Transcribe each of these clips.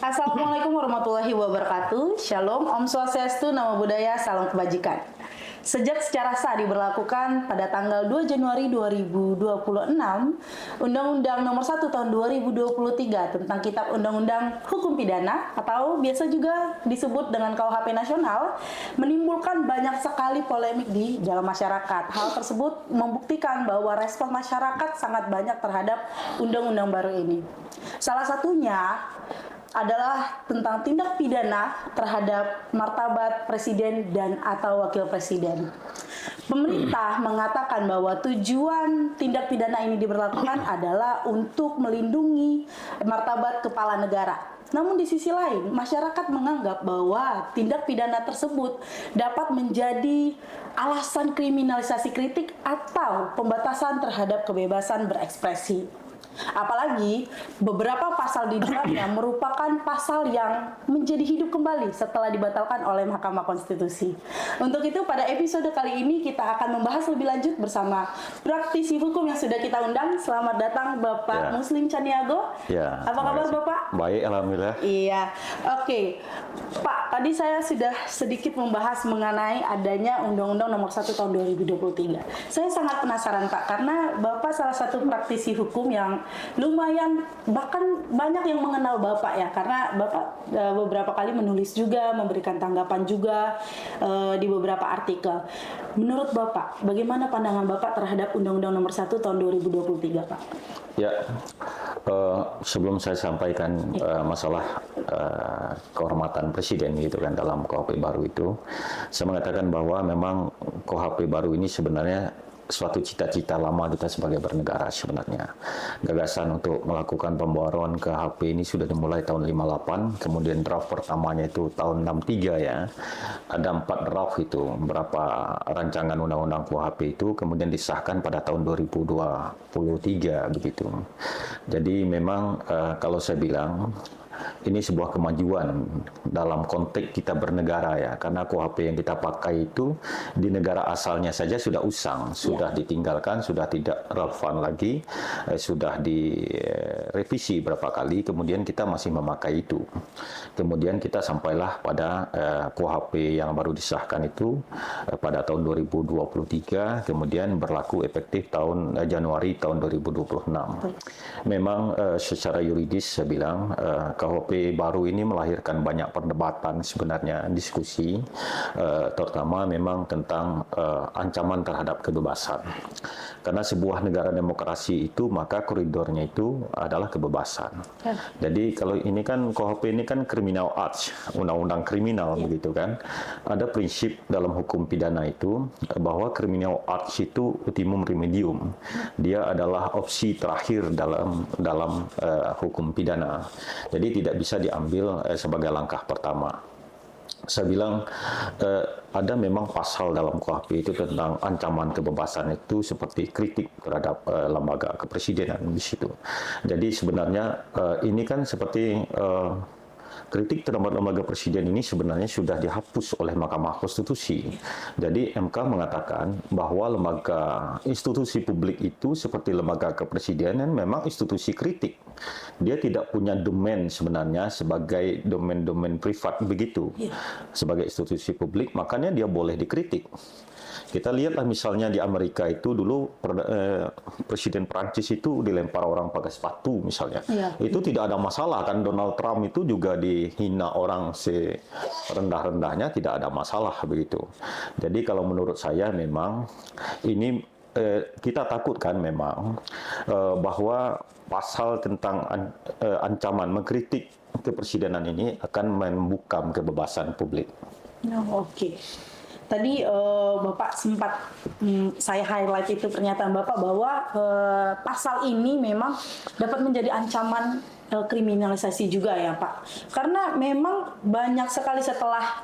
Assalamualaikum warahmatullahi wabarakatuh. Shalom, Om Swastiastu, Namo Buddhaya, Salam Kebajikan. Sejak secara sah diberlakukan pada tanggal 2 Januari 2026, Undang-Undang Nomor 1 Tahun 2023 tentang Kitab Undang-Undang Hukum Pidana atau biasa juga disebut dengan KUHP Nasional menimbulkan banyak sekali polemik di dalam masyarakat. Hal tersebut membuktikan bahwa respon masyarakat sangat banyak terhadap undang-undang baru ini. Salah satunya adalah tentang tindak pidana terhadap martabat presiden dan atau wakil presiden. Pemerintah mengatakan bahwa tujuan tindak pidana ini diberlakukan adalah untuk melindungi martabat kepala negara. Namun di sisi lain, masyarakat menganggap bahwa tindak pidana tersebut dapat menjadi alasan kriminalisasi kritik atau pembatasan terhadap kebebasan berekspresi. Apalagi beberapa pasal di dalamnya merupakan pasal yang menjadi hidup kembali setelah dibatalkan oleh Mahkamah Konstitusi. Untuk itu pada episode kali ini kita akan membahas lebih lanjut bersama praktisi hukum yang sudah kita undang. Selamat datang Bapak Muslim Caniago. Apa kabar Bapak? Baik, alhamdulillah. Iya. Oke. Pak, tadi saya sudah sedikit membahas mengenai adanya Undang-Undang Nomor 1 Tahun 2023. Saya sangat penasaran Pak, karena Bapak salah satu praktisi hukum yang lumayan, bahkan banyak yang mengenal Bapak ya, karena Bapak beberapa kali menulis juga, memberikan tanggapan juga di beberapa artikel. Menurut Bapak, bagaimana pandangan Bapak terhadap Undang-Undang Nomor 1 Tahun 2023 Pak? Ya, sebelum saya sampaikan masalah kehormatan presiden gitu kan dalam KUHP baru itu, saya mengatakan bahwa memang KUHP baru ini sebenarnya suatu cita-cita lama kita sebagai bernegara sebenarnya. Gagasan untuk melakukan pembaruan KUHP ini sudah dimulai tahun 58, kemudian draft pertamanya itu tahun 63 ya. Ada 4 draft itu, berapa rancangan undang-undang KUHP itu, kemudian disahkan pada tahun 2023 begitu. Jadi memang kalau saya bilang ini sebuah kemajuan dalam konteks kita bernegara ya, karena KUHP yang kita pakai itu di negara asalnya saja sudah usang, sudah ditinggalkan, sudah tidak relevan lagi, sudah direvisi berapa kali, kemudian kita masih memakai itu. Kemudian kita sampailah pada KUHP yang baru disahkan itu pada tahun 2023, kemudian berlaku efektif tahun Januari tahun 2026. Memang secara yuridis saya bilang KUHP baru ini melahirkan banyak perdebatan sebenarnya, diskusi, terutama memang tentang ancaman terhadap kebebasan. Karena sebuah negara demokrasi itu, maka koridornya itu adalah kebebasan. Jadi kalau ini kan KUHP ini kan criminal arts, undang-undang kriminal begitu kan. Ada prinsip dalam hukum pidana itu bahwa criminal arts itu ultimum remedium. Dia adalah opsi terakhir dalam hukum pidana. Jadi tidak bisa diambil sebagai langkah pertama. Saya bilang ada memang pasal dalam KUHP itu tentang ancaman kebebasan itu seperti kritik terhadap lembaga kepresidenan di situ. Jadi sebenarnya ini kan seperti kritik terhadap lembaga presiden ini sebenarnya sudah dihapus oleh Mahkamah Konstitusi. Jadi MK mengatakan bahwa lembaga institusi publik itu seperti lembaga kepresidenan memang institusi kritik. Dia tidak punya domain sebenarnya sebagai domain-domain privat begitu. Sebagai institusi publik, makanya dia boleh dikritik. Kita lihatlah misalnya di Amerika itu dulu Presiden Prancis itu dilempar orang pakai sepatu misalnya. Itu tidak ada masalah kan. Donald Trump itu juga dihina orang serendah-rendahnya, tidak ada masalah begitu. Jadi kalau menurut saya memang ini kita takutkan memang bahwa pasal tentang ancaman mengkritik kepresidenan ini akan membuka kebebasan publik. Oke. Tadi Bapak sempat saya highlight itu pernyataan Bapak bahwa pasal ini memang dapat menjadi ancaman kriminalisasi juga ya Pak. Karena memang banyak sekali setelah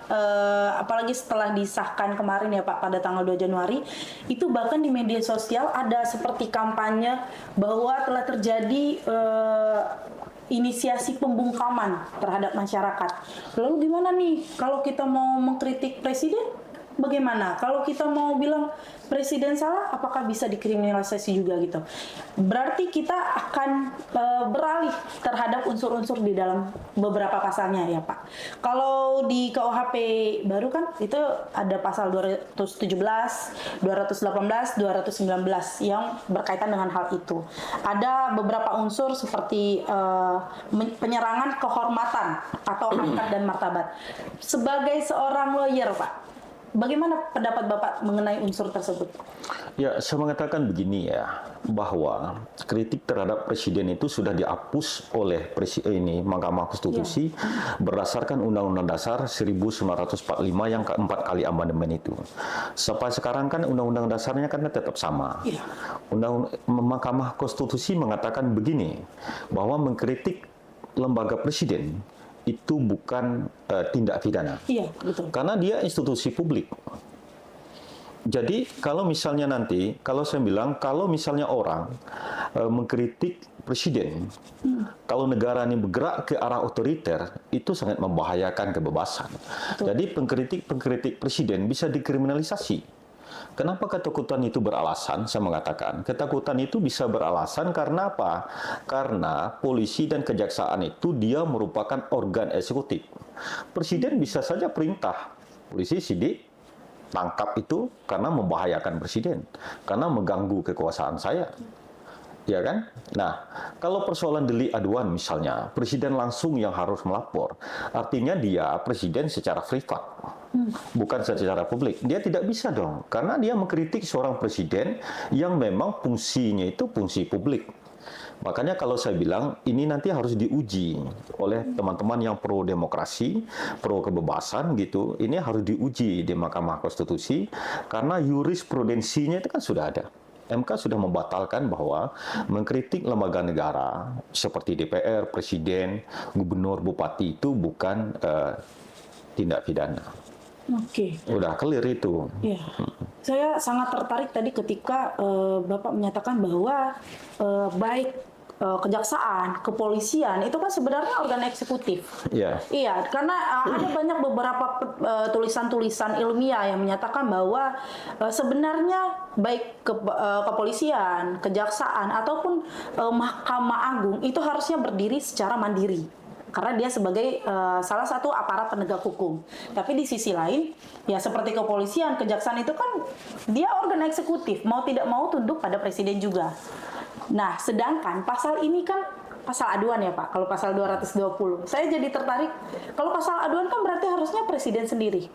apalagi setelah disahkan kemarin ya Pak pada tanggal 2 Januari itu bahkan di media sosial ada seperti kampanye bahwa telah terjadi inisiasi pembungkaman terhadap masyarakat. Lalu gimana nih kalau kita mau mengkritik presiden? bagaimana? Kalau kita mau bilang presiden salah, apakah bisa dikriminalisasi juga gitu? Berarti kita akan beralih terhadap unsur-unsur di dalam beberapa pasalnya ya Pak. Kalau di KUHP baru kan itu ada pasal 217, 218, 219 yang berkaitan dengan hal itu. Ada beberapa unsur seperti penyerangan kehormatan atau harkat dan martabat. Sebagai seorang lawyer Pak, bagaimana pendapat Bapak mengenai unsur tersebut? Ya, saya mengatakan begini ya, bahwa kritik terhadap presiden itu sudah dihapus oleh Mahkamah Konstitusi berdasarkan Undang-Undang Dasar 1945 yang keempat kali amandemen itu. Sampai sekarang kan Undang-Undang Dasarnya kan tetap sama. Iya. Mahkamah Konstitusi mengatakan begini, bahwa mengkritik lembaga presiden itu bukan tindak pidana. Iya, betul. Karena dia institusi publik. Jadi kalau misalnya nanti, kalau saya bilang, kalau misalnya orang mengkritik presiden, kalau negara ini bergerak ke arah otoriter, itu sangat membahayakan kebebasan. Betul. Jadi pengkritik presiden bisa dikriminalisasi. Kenapa ketakutan itu beralasan? Saya mengatakan, ketakutan itu bisa beralasan karena apa? Karena polisi dan kejaksaan itu dia merupakan organ eksekutif. Presiden bisa saja perintah polisi sidik, tangkap itu karena membahayakan presiden, karena mengganggu kekuasaan saya. Ya kan? Nah, kalau persoalan delik aduan misalnya, presiden langsung yang harus melapor. Artinya dia presiden secara privat, bukan secara publik. Dia tidak bisa dong, karena dia mengkritik seorang presiden yang memang fungsinya itu fungsi publik. Makanya kalau saya bilang, ini nanti harus diuji oleh teman-teman yang pro demokrasi, pro kebebasan gitu. Ini harus diuji di Mahkamah Konstitusi, karena jurisprudensinya itu kan sudah ada. MK sudah membatalkan bahwa mengkritik lembaga negara seperti DPR, Presiden, Gubernur, Bupati itu bukan tindak pidana. Oke. Udah clear itu. Ya, saya sangat tertarik tadi ketika Bapak menyatakan bahwa baik kejaksaan, kepolisian itu kan sebenarnya organ eksekutif. Iya. Iya, karena ada banyak beberapa tulisan-tulisan ilmiah yang menyatakan bahwa sebenarnya baik kepolisian, kejaksaan ataupun Mahkamah Agung itu harusnya berdiri secara mandiri. Karena dia sebagai salah satu aparat penegak hukum. Tapi di sisi lain, ya seperti kepolisian, kejaksaan itu kan dia organ eksekutif, mau tidak mau tunduk pada presiden juga. Nah, sedangkan pasal ini kan pasal aduan ya Pak, kalau pasal 220. Saya jadi tertarik, kalau pasal aduan kan berarti harusnya presiden sendiri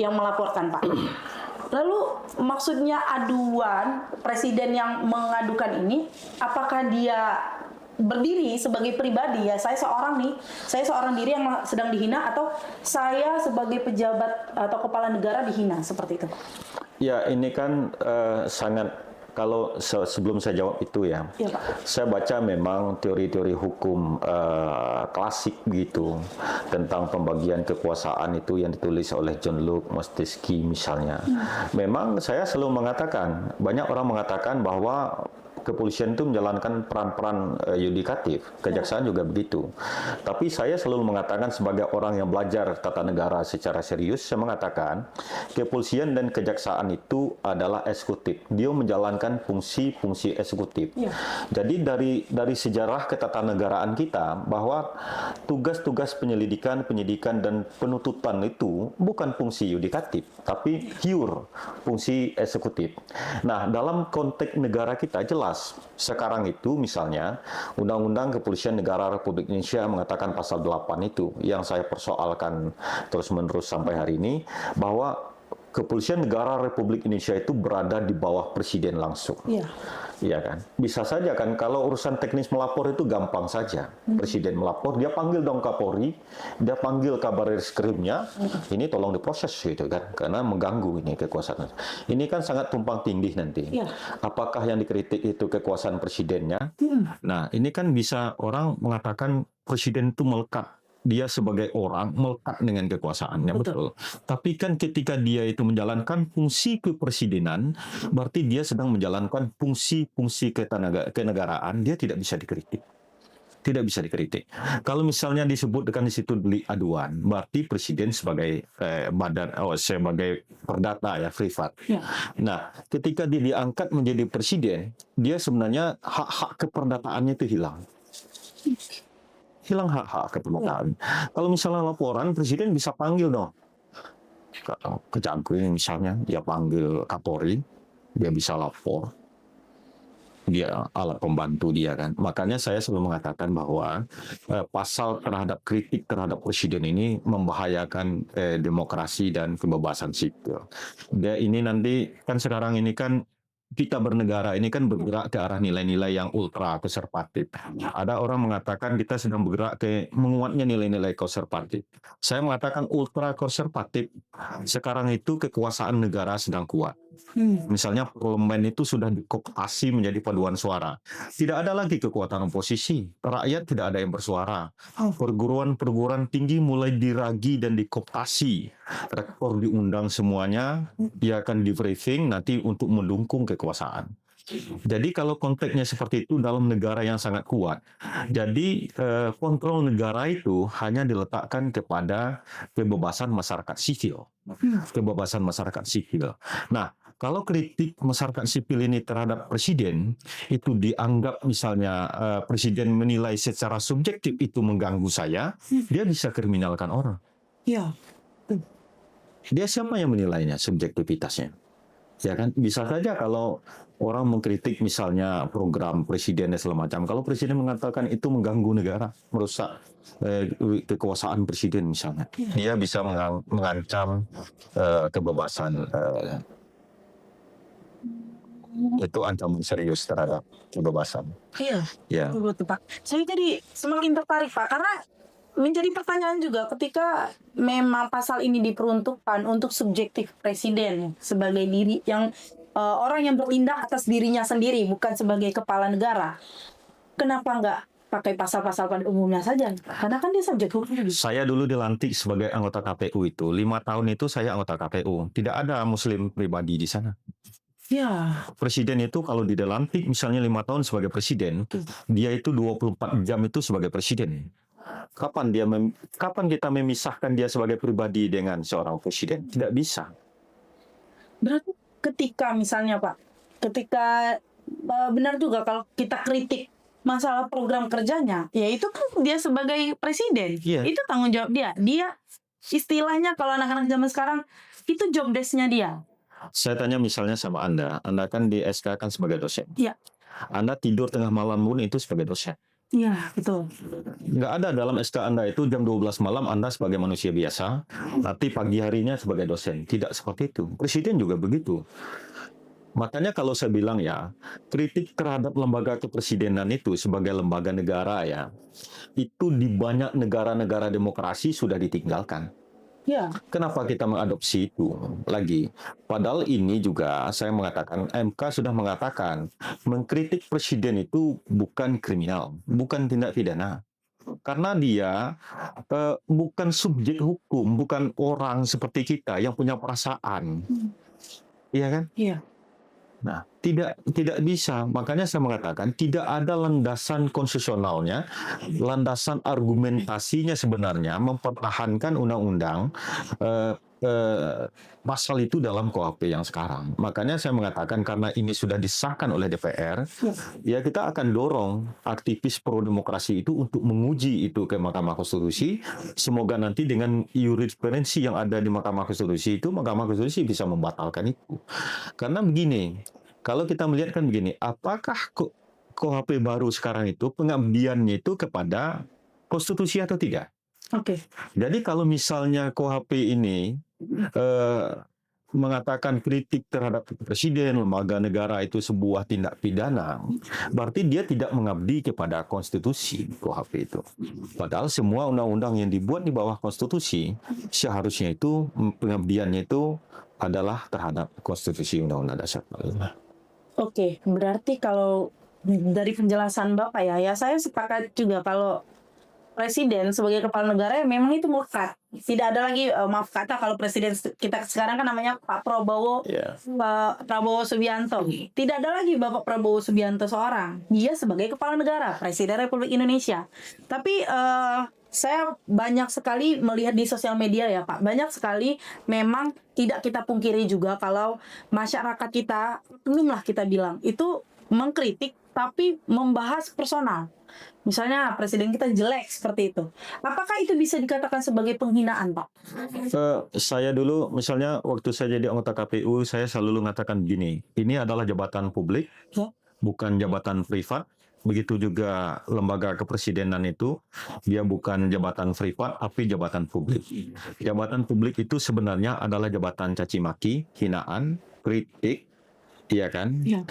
yang melaporkan Pak. Lalu maksudnya aduan, presiden yang mengadukan ini, apakah dia berdiri sebagai pribadi ya, saya seorang diri yang sedang dihina, atau saya sebagai pejabat atau kepala negara dihina, seperti itu Pak? Ya, ini kan sangat, kalau sebelum saya jawab itu ya, Pak. Saya baca memang teori-teori hukum klasik gitu tentang pembagian kekuasaan itu yang ditulis oleh John Locke, Montesquieu misalnya. Memang saya selalu mengatakan, banyak orang mengatakan bahwa kepolisian itu menjalankan peran-peran yudikatif, kejaksaan juga begitu. Tapi saya selalu mengatakan sebagai orang yang belajar tata negara secara serius, saya mengatakan kepolisian dan kejaksaan itu adalah eksekutif. Dia menjalankan fungsi-fungsi eksekutif. Ya. Jadi dari sejarah ketatanegaraan kita bahwa tugas-tugas penyelidikan, penyidikan dan penuntutan itu bukan fungsi yudikatif, tapi pure fungsi eksekutif. Nah, dalam konteks negara kita jelas sekarang itu misalnya Undang-Undang Kepolisian Negara Republik Indonesia mengatakan pasal 8 itu yang saya persoalkan terus-menerus sampai hari ini, bahwa Kepolisian Negara Republik Indonesia itu berada di bawah presiden langsung. Iya. Iya kan? Bisa saja kan kalau urusan teknis melapor itu gampang saja. Presiden melapor, dia panggil dong Kapolri, dia panggil kabar reskrimnya, ini tolong diproses gitu kan, karena mengganggu ini kekuasaan. Ini kan sangat tumpang tindih nanti. Iya. Apakah yang dikritik itu kekuasaan presidennya? Nah, ini kan bisa orang mengatakan presiden itu melekat. Dia sebagai orang melekat dengan kekuasaannya, betul. Tapi kan ketika dia itu menjalankan fungsi kepresidenan, berarti dia sedang menjalankan fungsi-fungsi kenegaraan, dia tidak bisa dikritik. tidak bisa dikritik. Kalau misalnya disebutkan di situ delik aduan, berarti presiden sebagai sebagai perdata ya, privat. Ya. Nah, ketika dia diangkat menjadi presiden, dia sebenarnya hak-hak keperdataannya itu hilang. Hilang hak-hak keperdataan. Kalau misalnya laporan, presiden bisa panggil dong. Kejagung misalnya, dia panggil Kapolri, dia bisa lapor. Dia alat pembantu dia kan. Makanya saya selalu mengatakan bahwa pasal terhadap kritik terhadap presiden ini membahayakan demokrasi dan kebebasan sipil. Dia ini nanti kan sekarang ini kan kita bernegara ini kan bergerak ke arah nilai-nilai yang ultra konservatif. Ada orang mengatakan kita sedang bergerak ke menguatnya nilai-nilai konservatif. Saya mengatakan ultra konservatif. Sekarang itu kekuasaan negara sedang kuat. Misalnya parlemen itu sudah dikooptasi menjadi paduan suara. Tidak ada lagi kekuatan oposisi. Rakyat tidak ada yang bersuara. Perguruan-perguruan tinggi mulai diragi dan dikooptasi. Rektor diundang semuanya, dia akan di briefing nanti untuk mendukung kekuasaan. Jadi kalau konteksnya seperti itu dalam negara yang sangat kuat, jadi kontrol negara itu hanya diletakkan kepada kebebasan masyarakat sipil. Kebebasan masyarakat sipil. Nah, kalau kritik masyarakat sipil ini terhadap presiden, itu dianggap misalnya presiden menilai secara subjektif itu mengganggu saya, dia bisa kriminalkan orang. Ya. Dia siapa yang menilainya, subjektivitasnya? Ya kan, bisa saja kalau orang mengkritik misalnya program presiden dan segala macam. Kalau presiden mengatakan itu mengganggu negara, merusak kekuasaan presiden misalnya, dia bisa mengancam kebebasan. Itu ancaman serius terhadap kebebasan. Iya. Ya. Betul, Pak. Saya jadi semakin tertarik, Pak, karena menjadi pertanyaan juga ketika memang pasal ini diperuntukkan untuk subjektif presiden sebagai diri yang orang yang bertindak atas dirinya sendiri, bukan sebagai kepala negara. Kenapa nggak pakai pasal-pasal pada umumnya saja? Karena kan dia subjek hukum. Saya dulu dilantik sebagai anggota KPU itu, 5 tahun itu saya anggota KPU. Tidak ada muslim pribadi di sana. Ya. Presiden itu kalau dilantik misalnya 5 tahun sebagai presiden, dia itu 24 jam itu sebagai presiden. Kapan kita memisahkan dia sebagai pribadi dengan seorang presiden? Tidak bisa. Berarti ketika misalnya Pak, ketika benar juga kalau kita kritik masalah program kerjanya, ya itu kan dia sebagai presiden. Iya. Itu tanggung jawab dia. Dia istilahnya kalau anak-anak zaman sekarang itu job desk-nya dia. Saya tanya misalnya sama Anda kan di SK kan sebagai dosen. Iya. Anda tidur tengah malam pun itu sebagai dosen. Iya, betul. Nggak ada dalam SK Anda itu jam 12 malam Anda sebagai manusia biasa, nanti pagi harinya sebagai dosen. Tidak seperti itu. Presiden juga begitu. Makanya kalau saya bilang ya, kritik terhadap lembaga kepresidenan itu sebagai lembaga negara ya, itu di banyak negara-negara demokrasi sudah ditinggalkan. Ya. Kenapa kita mengadopsi itu lagi? Padahal ini juga saya mengatakan, MK sudah mengatakan, mengkritik presiden itu bukan kriminal, bukan tindak pidana. Karena dia bukan subjek hukum, bukan orang seperti kita yang punya perasaan. Iya kan? Iya. Nah, tidak bisa. Makanya saya mengatakan tidak ada landasan konstitusionalnya, landasan argumentasinya sebenarnya mempertahankan undang-undang pasal itu dalam KUHP yang sekarang. Makanya saya mengatakan karena ini sudah disahkan oleh DPR, ya kita akan dorong aktivis pro demokrasi itu untuk menguji itu ke Mahkamah Konstitusi. Semoga nanti dengan jurisprudensi yang ada di Mahkamah Konstitusi itu, Mahkamah Konstitusi bisa membatalkan itu. Karena begini, kalau kita melihat kan begini, apakah KUHP baru sekarang itu pengabdiannya itu kepada konstitusi atau tidak? Oke. Jadi kalau misalnya KUHP ini mengatakan kritik terhadap presiden, lembaga negara itu sebuah tindak pidana, berarti dia tidak mengabdi kepada konstitusi KUHP itu. Padahal semua undang-undang yang dibuat di bawah konstitusi seharusnya itu pengabdiannya itu adalah terhadap konstitusi Undang-Undang Dasar 45. Oke, berarti kalau dari penjelasan Bapak ya saya sepakat juga kalau presiden sebagai kepala negara ya memang itu murtad. tidak ada lagi maaf kata kalau presiden kita sekarang kan namanya Pak Prabowo Ya. Pak Prabowo Subianto. Tidak ada lagi Bapak Prabowo Subianto seorang. Dia sebagai kepala negara, Presiden Republik Indonesia. Tapi saya banyak sekali melihat di sosial media ya Pak. Banyak sekali memang tidak kita pungkiri juga kalau masyarakat kita, belum lah kita bilang, itu mengkritik tapi membahas personal. Misalnya presiden kita jelek seperti itu. Apakah itu bisa dikatakan sebagai penghinaan, Pak? Saya dulu misalnya waktu saya jadi anggota KPU, saya selalu mengatakan begini, ini adalah jabatan publik, Ya. bukan jabatan privat. Begitu juga lembaga kepresidenan itu, dia bukan jabatan privat, tapi jabatan publik. Jabatan publik itu sebenarnya adalah jabatan caci maki, hinaan, kritik, iya kan? Ya.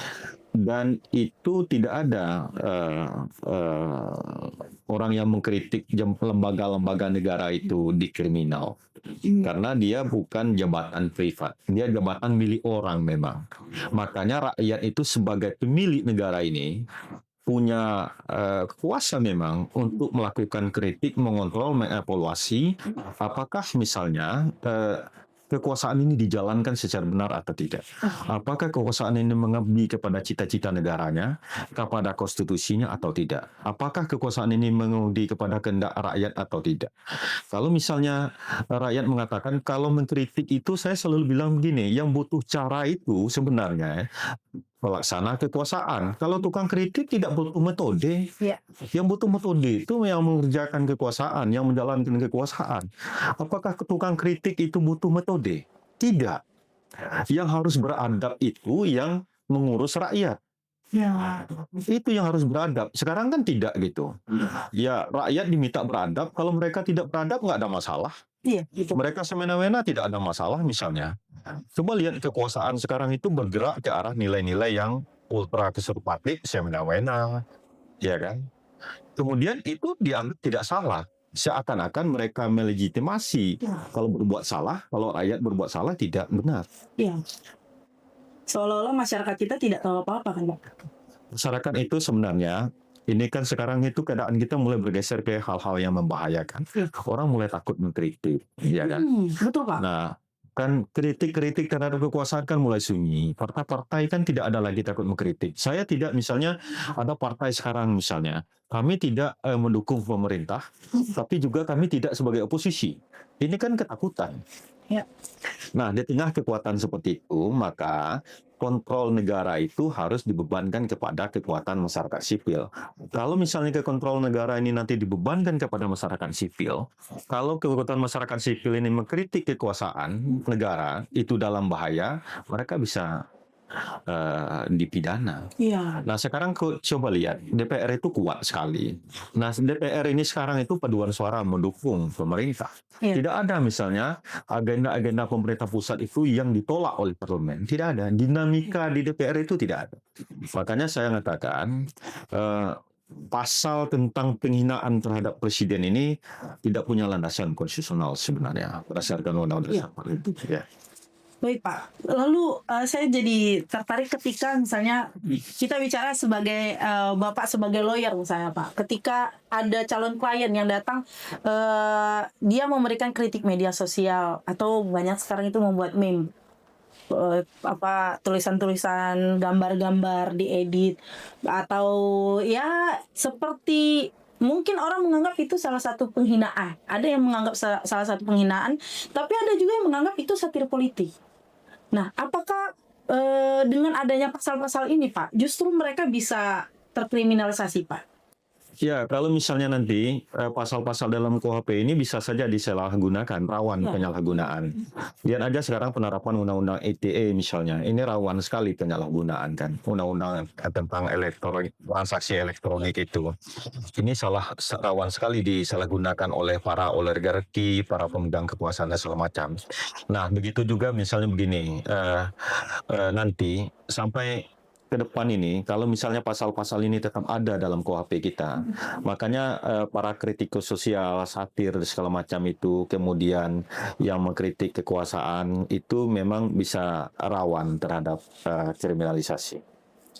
Dan itu tidak ada orang yang mengkritik lembaga-lembaga negara itu dikriminal. Karena dia bukan jabatan privat, dia jabatan milik orang memang. Makanya rakyat itu sebagai pemilik negara ini punya kuasa memang untuk melakukan kritik, mengontrol, mengevaluasi apakah misalnya kekuasaan ini dijalankan secara benar atau tidak. Apakah kekuasaan ini mengabdi kepada cita-cita negaranya, kepada konstitusinya atau tidak. Apakah kekuasaan ini mengabdi kepada kehendak rakyat atau tidak. Kalau misalnya rakyat mengatakan, kalau mengkritik itu saya selalu bilang begini, yang butuh cara itu sebenarnya pelaksana kekuasaan. Kalau tukang kritik tidak butuh metode. Ya. Yang butuh metode itu yang mengerjakan kekuasaan, yang menjalankan kekuasaan. Apakah tukang kritik itu butuh metode? Tidak. Yang harus beradab itu yang mengurus rakyat. Ya. Itu yang harus beradab. Sekarang kan tidak gitu. Ya, rakyat diminta beradab. Kalau mereka tidak beradab, nggak ada masalah. Iya, gitu. Mereka semena-mena tidak ada masalah misalnya. Coba lihat kekuasaan sekarang itu bergerak ke arah nilai-nilai yang ultra keservatif, semena-mena, ya kan? Kemudian itu dianggap tidak salah. Seakan-akan mereka melegitimasi kalau berbuat salah, kalau rakyat berbuat salah tidak benar. Iya. Seolah-olah masyarakat kita tidak tahu apa-apa kan, Pak? Masyarakat itu sebenarnya ini kan sekarang itu keadaan kita mulai bergeser ke hal-hal yang membahayakan. Orang mulai takut mengkritik, ya kan? Betul, Pak. Nah, kan kritik-kritik terhadap kekuasaan kan mulai sunyi. Partai-partai kan tidak ada lagi takut mengkritik. Saya tidak, misalnya ada partai sekarang misalnya, kami tidak mendukung pemerintah, tapi juga kami tidak sebagai oposisi. Ini kan ketakutan. Ya. Nah, di tengah kekuatan seperti itu, maka kontrol negara itu harus dibebankan kepada kekuatan masyarakat sipil. Kalau misalnya kontrol negara ini nanti dibebankan kepada masyarakat sipil, kalau kekuatan masyarakat sipil ini mengkritik kekuasaan negara, itu dalam bahaya, mereka bisa dipidana. Iya. Nah, sekarang coba lihat, DPR itu kuat sekali. Nah, DPR ini sekarang itu paduan suara mendukung pemerintah. Iya. Tidak ada misalnya agenda-agenda pemerintah pusat itu yang ditolak oleh parlemen. Tidak ada. Dinamika di DPR itu tidak ada. Makanya saya mengatakan pasal tentang penghinaan terhadap presiden ini tidak punya landasan konstitusional sebenarnya berdasarkan undang-undang dasar itu. Ya. Baik, Pak. Lalu saya jadi tertarik ketika misalnya kita bicara sebagai Bapak sebagai lawyer misalnya, Pak. Ketika ada calon klien yang datang, dia memberikan kritik media sosial atau banyak sekarang itu membuat meme. Tulisan-tulisan, gambar-gambar diedit atau ya seperti mungkin orang menganggap itu salah satu penghinaan. Ada yang menganggap salah satu penghinaan, tapi ada juga yang menganggap itu satir politik. Nah, apakah dengan adanya pasal-pasal ini, Pak, justru mereka bisa terkriminalisasi, Pak? Ya, kalau misalnya nanti pasal-pasal dalam KUHP ini bisa saja disalahgunakan, rawan penyalahgunaan. Lihat aja sekarang penerapan Undang-Undang ITE misalnya, ini rawan sekali penyalahgunaan kan. Undang-Undang tentang transaksi elektronik itu. Ini rawan sekali disalahgunakan oleh para oligarki, para pemegang kekuasaan dan segala macam. Nah, begitu juga misalnya begini, nanti sampai ke depan ini, kalau misalnya pasal-pasal ini tetap ada dalam KUHP kita, makanya para kritikus sosial, satir, segala macam itu, kemudian yang mengkritik kekuasaan, itu memang bisa rawan terhadap kriminalisasi.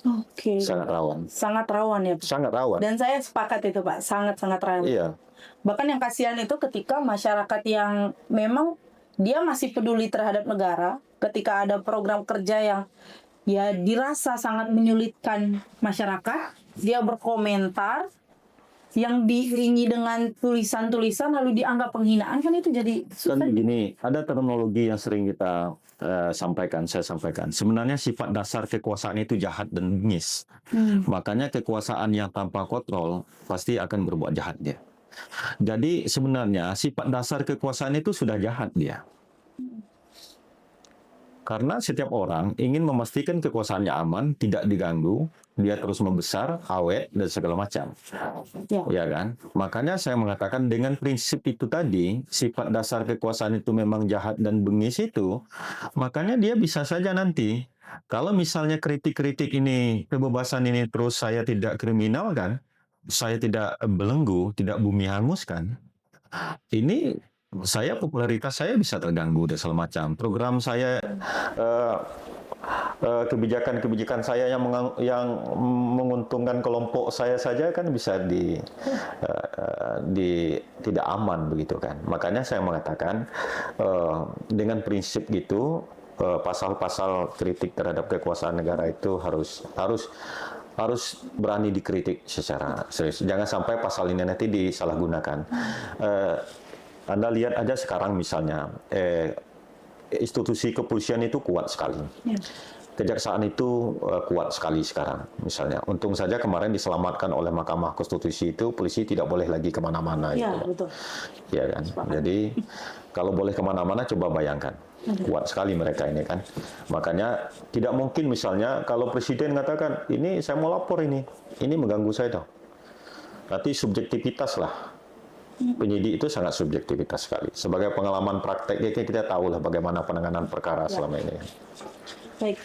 Oke. Sangat rawan. Sangat rawan ya, Pak. Sangat rawan. Dan saya sepakat itu, Pak. Sangat-sangat rawan. Iya. Bahkan yang kasihan itu ketika masyarakat yang memang dia masih peduli terhadap negara, ketika ada program kerja yang ya dirasa sangat menyulitkan masyarakat, dia berkomentar yang diiringi dengan tulisan-tulisan lalu dianggap penghinaan, kan itu jadi Kan begini, ada terminologi yang sering kita saya sampaikan. Sebenarnya sifat dasar kekuasaan itu jahat dan bengis. Makanya kekuasaan yang tanpa kontrol pasti akan berbuat jahat dia. Jadi sebenarnya sifat dasar kekuasaan itu sudah jahat dia. Karena setiap orang ingin memastikan kekuasaannya aman, tidak diganggu, dia terus membesar, awet, dan segala macam. Ya kan? Makanya saya mengatakan dengan prinsip itu tadi, sifat dasar kekuasaan itu memang jahat dan bengis itu, makanya dia bisa saja nanti, kalau misalnya kritik-kritik ini, kebebasan ini terus saya tidak kriminal kan, saya tidak belenggu, tidak bumi hanguskan, ini saya popularitas saya bisa terganggu dan segala macam. Program saya, kebijakan-kebijakan saya yang menguntungkan kelompok saya saja kan bisa tidak aman begitu kan. Makanya saya mengatakan dengan prinsip gitu, pasal-pasal kritik terhadap kekuasaan negara itu harus berani dikritik secara serius. Jangan sampai pasal ini nanti disalahgunakan. Anda lihat aja sekarang misalnya, institusi kepolisian itu kuat sekali. Kejaksaan itu kuat sekali sekarang misalnya. Untung saja kemarin diselamatkan oleh Mahkamah Konstitusi itu, polisi tidak boleh lagi kemana-mana. Ya, gitu. betul. Ya kan? Jadi kalau boleh kemana-mana coba bayangkan. Kuat sekali mereka ini kan. Makanya tidak mungkin misalnya kalau presiden mengatakan, ini saya mau lapor ini mengganggu saya dong. Nanti subjektivitas lah. Penyidik itu sangat subjektivitas sekali. Sebagai pengalaman praktek kita tahu lah bagaimana penanganan perkara selama ini. Baik,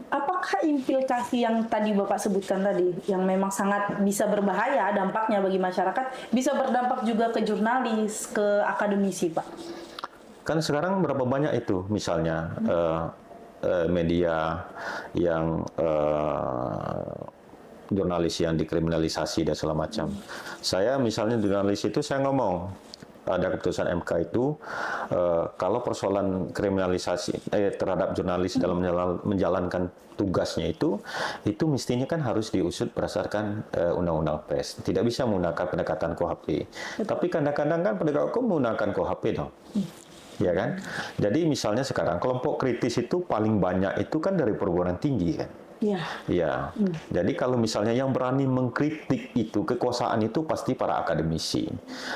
apakah implikasi yang tadi Bapak sebutkan tadi, yang memang sangat bisa berbahaya dampaknya bagi masyarakat, bisa berdampak juga ke jurnalis, ke akademisi, Pak? Kan sekarang berapa banyak itu, misalnya media yang jurnalis yang dikriminalisasi dan segala macam. Saya misalnya jurnalis itu saya ngomong, ada keputusan MK itu kalau persoalan kriminalisasi terhadap jurnalis dalam menjalankan tugasnya itu mestinya kan harus diusut berdasarkan undang-undang pers. Tidak bisa menggunakan pendekatan KUHP. Tapi kadang-kadang kan penegak hukum menggunakan KUHP dong. Ya kan? Jadi misalnya sekarang kelompok kritis itu paling banyak itu kan dari perguruan tinggi kan. Ya. Jadi kalau misalnya yang berani mengkritik itu kekuasaan itu pasti para akademisi.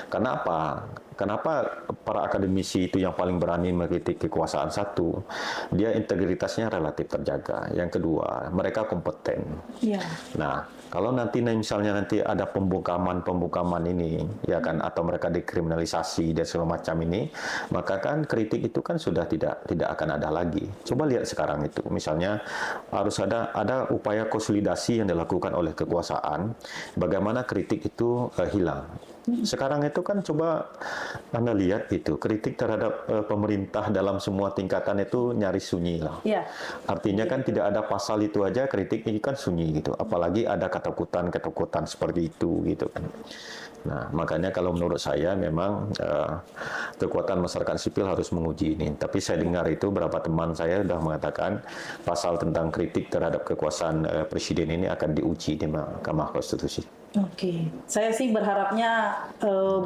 Kenapa? Kenapa para akademisi itu yang paling berani mengkritik kekuasaan? Satu, dia integritasnya relatif terjaga. Yang kedua, mereka kompeten. Nah, kalau nanti misalnya nanti ada pembungkaman ini, ya kan, atau mereka dikriminalisasi dan segala macam ini, maka kan kritik itu kan sudah tidak akan ada lagi. Coba lihat sekarang itu, misalnya harus ada upaya konsolidasi yang dilakukan oleh kekuasaan, bagaimana kritik itu hilang. Sekarang itu kan coba Anda lihat itu kritik terhadap pemerintah dalam semua tingkatan itu nyaris sunyi lah. Artinya kan tidak ada pasal itu aja kritik ini kan sunyi gitu. Apalagi ada ketakutan seperti itu gitu kan. Nah, makanya kalau menurut saya memang kekuatan masyarakat sipil harus menguji ini. Tapi saya dengar itu beberapa teman saya sudah mengatakan pasal tentang kritik terhadap kekuasaan presiden ini akan diuji di Mahkamah Konstitusi. Oke, saya sih berharapnya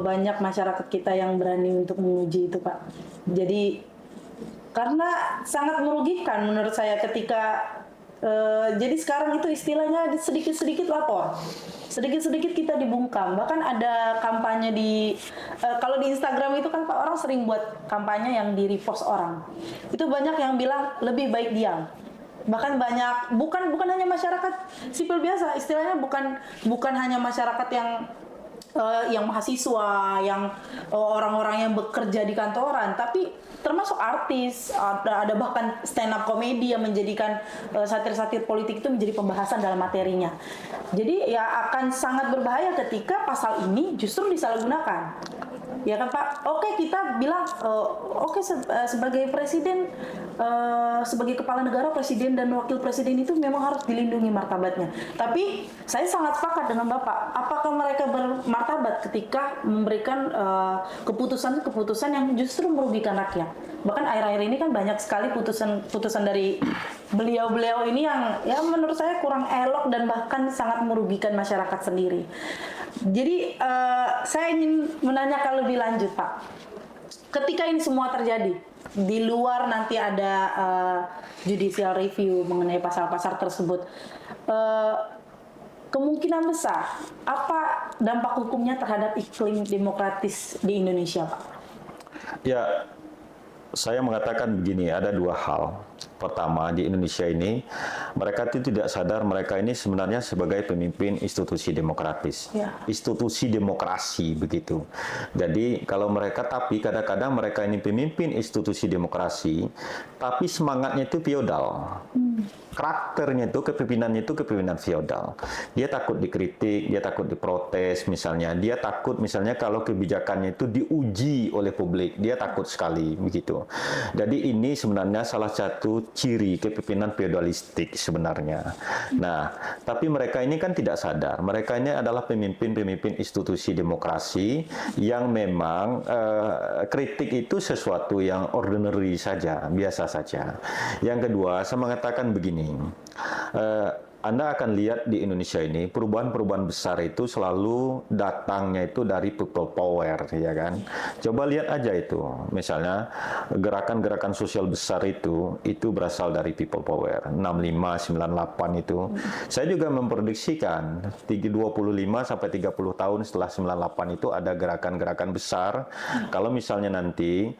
banyak masyarakat kita yang berani untuk menguji itu, Pak. Jadi karena sangat merugikan menurut saya ketika jadi sekarang itu istilahnya sedikit-sedikit lapor, sedikit-sedikit kita dibungkam. Bahkan ada kampanye kalau di Instagram itu kan Pak, orang sering buat kampanye yang di repost orang. Itu banyak yang bilang lebih baik diam. Bahkan banyak bukan hanya masyarakat sipil biasa, istilahnya bukan hanya masyarakat yang mahasiswa, yang orang-orang yang bekerja di kantoran, tapi termasuk artis, ada bahkan stand up komedi yang menjadikan satir-satir politik itu menjadi pembahasan dalam materinya. Jadi ya akan sangat berbahaya ketika pasal ini justru disalahgunakan. Ya kan Pak, oke kita bilang sebagai presiden, sebagai kepala negara, presiden dan wakil presiden itu memang harus dilindungi martabatnya. Tapi saya sangat sepakat dengan Bapak. Apakah mereka bermartabat ketika memberikan keputusan-keputusan yang justru merugikan rakyat? Bahkan akhir-akhir ini kan banyak sekali putusan dari beliau-beliau ini yang ya menurut saya kurang elok dan bahkan sangat merugikan masyarakat sendiri. Jadi saya ingin menanyakan lebih lanjut Pak. Ketika ini semua terjadi, di luar nanti ada judicial review mengenai pasal-pasal tersebut, kemungkinan besar apa dampak hukumnya terhadap iklim demokratis di Indonesia Pak? Ya, saya mengatakan begini, ada dua hal. Pertama, di Indonesia ini, mereka itu tidak sadar mereka ini sebenarnya sebagai pemimpin institusi demokratis. Ya. Institusi demokrasi, begitu. Jadi, kalau mereka, tapi kadang-kadang mereka ini pemimpin institusi demokrasi, tapi semangatnya itu feodal. Karakternya itu, kepemimpinan feodal. Dia takut dikritik, dia takut diprotes misalnya. Dia takut misalnya kalau kebijakannya itu diuji oleh publik, dia takut sekali begitu. Jadi ini sebenarnya salah satu ciri kepemimpinan feodalistik sebenarnya. Nah, tapi mereka ini kan tidak sadar. Mereka ini adalah pemimpin-pemimpin institusi demokrasi yang memang kritik itu sesuatu yang ordinary saja, biasa saja. Yang kedua, saya mengatakan begini. Anda akan lihat di Indonesia ini perubahan-perubahan besar itu selalu datangnya itu dari people power, ya kan? Coba lihat aja itu, misalnya gerakan-gerakan sosial besar itu berasal dari people power. 65, 98 itu. Saya juga memprediksikan 25 sampai 30 tahun setelah 98 itu ada gerakan-gerakan besar. Kalau misalnya nanti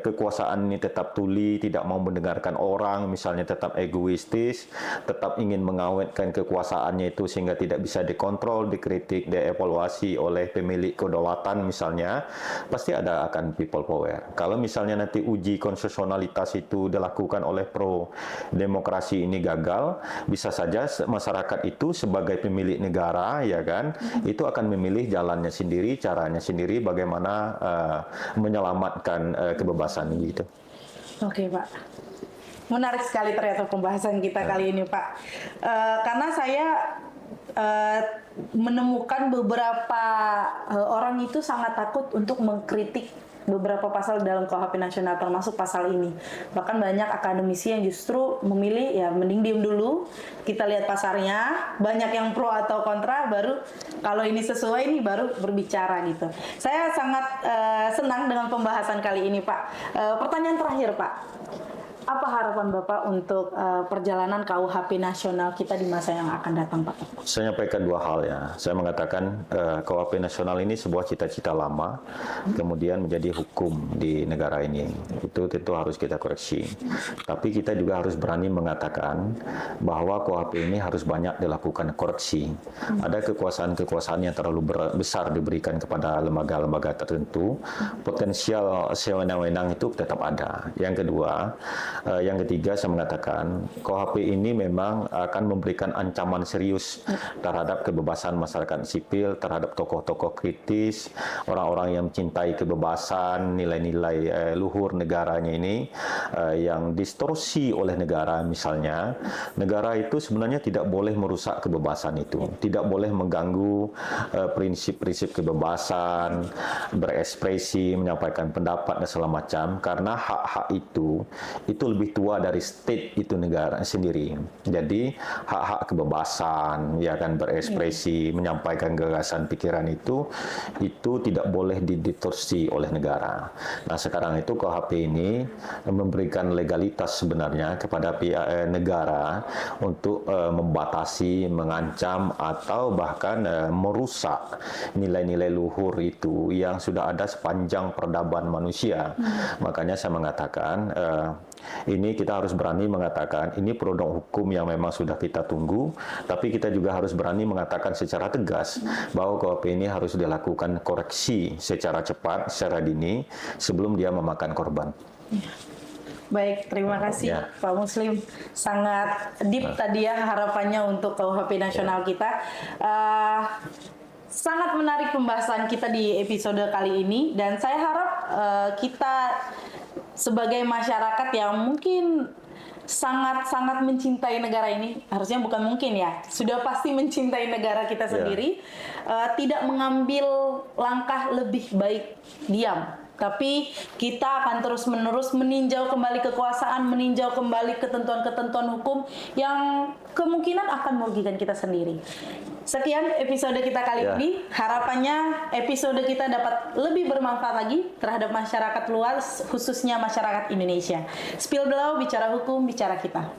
kekuasaan ini tetap tuli, tidak mau mendengarkan orang, misalnya tetap egoistis, tetap ingin mengawetkan kekuasaannya itu sehingga tidak bisa dikontrol, dikritik, dievaluasi oleh pemilik kedaulatan misalnya, pasti ada akan people power. Kalau misalnya nanti uji konstitusionalitas itu dilakukan oleh pro demokrasi ini gagal, bisa saja masyarakat itu sebagai pemilik negara, ya kan, itu akan memilih jalannya sendiri, caranya sendiri, bagaimana menyelamatkan kebebasan gitu. Oke Pak. Menarik sekali ternyata pembahasan kita kali ini Pak. Karena saya menemukan beberapa orang itu sangat takut untuk mengkritik beberapa pasal dalam KUHP nasional termasuk pasal ini. Bahkan banyak akademisi yang justru memilih ya mending diem dulu, kita lihat pasarnya, banyak yang pro atau kontra, baru kalau ini sesuai ini baru berbicara gitu. Saya sangat senang dengan pembahasan kali ini Pak. Pertanyaan terakhir Pak. Apa harapan Bapak untuk perjalanan KUHP nasional kita di masa yang akan datang, Pak? Saya menyampaikan dua hal ya. Saya mengatakan KUHP nasional ini sebuah cita-cita lama, kemudian menjadi hukum di negara ini. Itu tentu harus kita koreksi. Tapi kita juga harus berani mengatakan bahwa KUHP ini harus banyak dilakukan koreksi. Ada kekuasaan-kekuasaan yang terlalu besar diberikan kepada lembaga-lembaga tertentu. Potensial sewenang-wenang itu tetap ada. Yang kedua, yang ketiga, saya mengatakan KUHP ini memang akan memberikan ancaman serius terhadap kebebasan masyarakat sipil, terhadap tokoh-tokoh kritis, orang-orang yang mencintai kebebasan, nilai-nilai luhur negaranya ini yang distorsi oleh negara. Misalnya, negara itu sebenarnya tidak boleh merusak kebebasan itu, tidak boleh mengganggu prinsip-prinsip kebebasan, berekspresi, menyampaikan pendapat dan segala macam, karena hak-hak itu lebih tua dari state itu negara sendiri. Jadi hak-hak kebebasan, ya kan, berekspresi, menyampaikan gagasan pikiran itu tidak boleh didistorsi oleh negara. Nah sekarang itu KUHP ini memberikan legalitas sebenarnya kepada pihak negara untuk membatasi, mengancam atau bahkan merusak nilai-nilai luhur itu yang sudah ada sepanjang peradaban manusia. Makanya saya mengatakan ini kita harus berani mengatakan ini produk hukum yang memang sudah kita tunggu, tapi kita juga harus berani mengatakan secara tegas bahwa KUHP ini harus dilakukan koreksi secara cepat, secara dini, sebelum dia memakan korban. Baik, terima kasih Pak Muslim. Sangat deep tadi ya harapannya untuk KUHP nasional kita. sangat menarik pembahasan kita di episode kali ini, dan saya harap kita sebagai masyarakat yang mungkin sangat-sangat mencintai negara ini, harusnya bukan mungkin ya, sudah pasti mencintai negara kita sendiri, tidak mengambil langkah lebih baik diam. Tapi kita akan terus-menerus meninjau kembali kekuasaan, meninjau kembali ketentuan-ketentuan hukum yang kemungkinan akan merugikan kita sendiri. Sekian episode kita kali ini. Harapannya episode kita dapat lebih bermanfaat lagi terhadap masyarakat luas, khususnya masyarakat Indonesia. Spill the Law, bicara hukum, bicara kita.